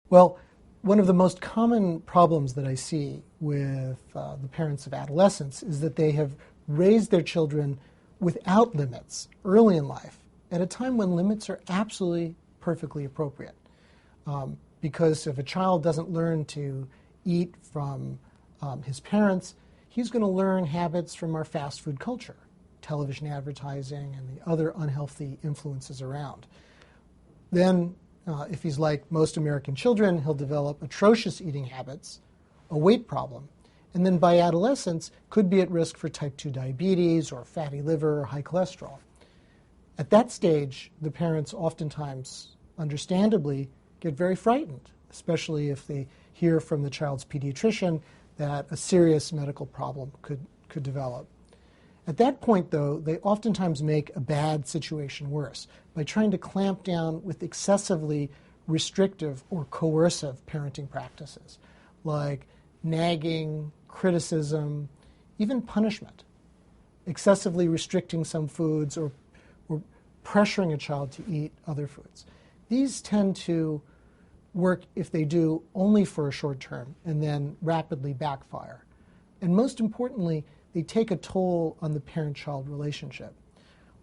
Well, one of the most common problems that I see with the parents of adolescents is that they have raised their children without limits early in life, at a time when limits are absolutely perfectly appropriate. Because if a child doesn't learn to eat from his parents, he's going to learn habits from our fast food culture, television advertising, and the other unhealthy influences around. Then, if he's like most American children, he'll develop atrocious eating habits, a weight problem, and then by adolescence could be at risk for type 2 diabetes or fatty liver or high cholesterol. At that stage, the parents oftentimes, understandably, get very frightened, especially if they hear from the child's pediatrician that a serious medical problem could develop. At that point, though, they oftentimes make a bad situation worse by trying to clamp down with excessively restrictive or coercive parenting practices, like nagging, criticism, even punishment, excessively restricting some foods or pressuring a child to eat other foods. These tend to work, if they do, only for a short term and then rapidly backfire. And most importantly, they take a toll on the parent-child relationship.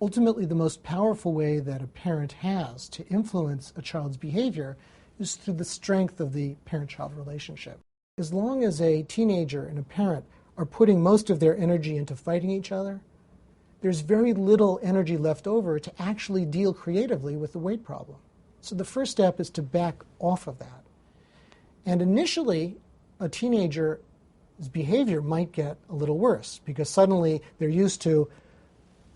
Ultimately, the most powerful way that a parent has to influence a child's behavior is through the strength of the parent-child relationship. As long as a teenager and a parent are putting most of their energy into fighting each other, there's very little energy left over to actually deal creatively with the weight problem. So the first step is to back off of that. And initially, a teenager's behavior might get a little worse because suddenly they're used to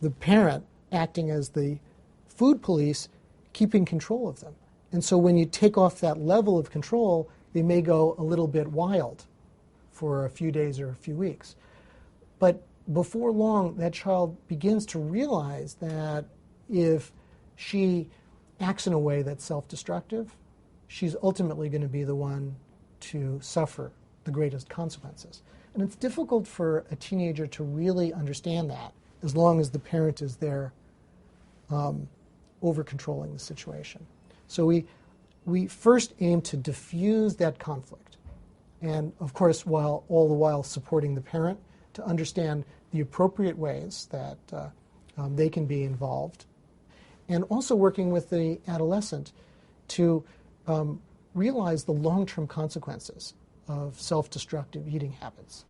the parent acting as the food police, keeping control of them. And so when you take off that level of control, they may go a little bit wild for a few days or a few weeks. But before long, that child begins to realize that if she acts in a way that's self-destructive, she's ultimately going to be the one to suffer the greatest consequences. And it's difficult for a teenager to really understand that as long as the parent is there over-controlling the situation. So we first aim to diffuse that conflict. And of course, all the while supporting the parent to understand the appropriate ways that they can be involved. And also working with the adolescent to realize the long-term consequences of self-destructive eating habits.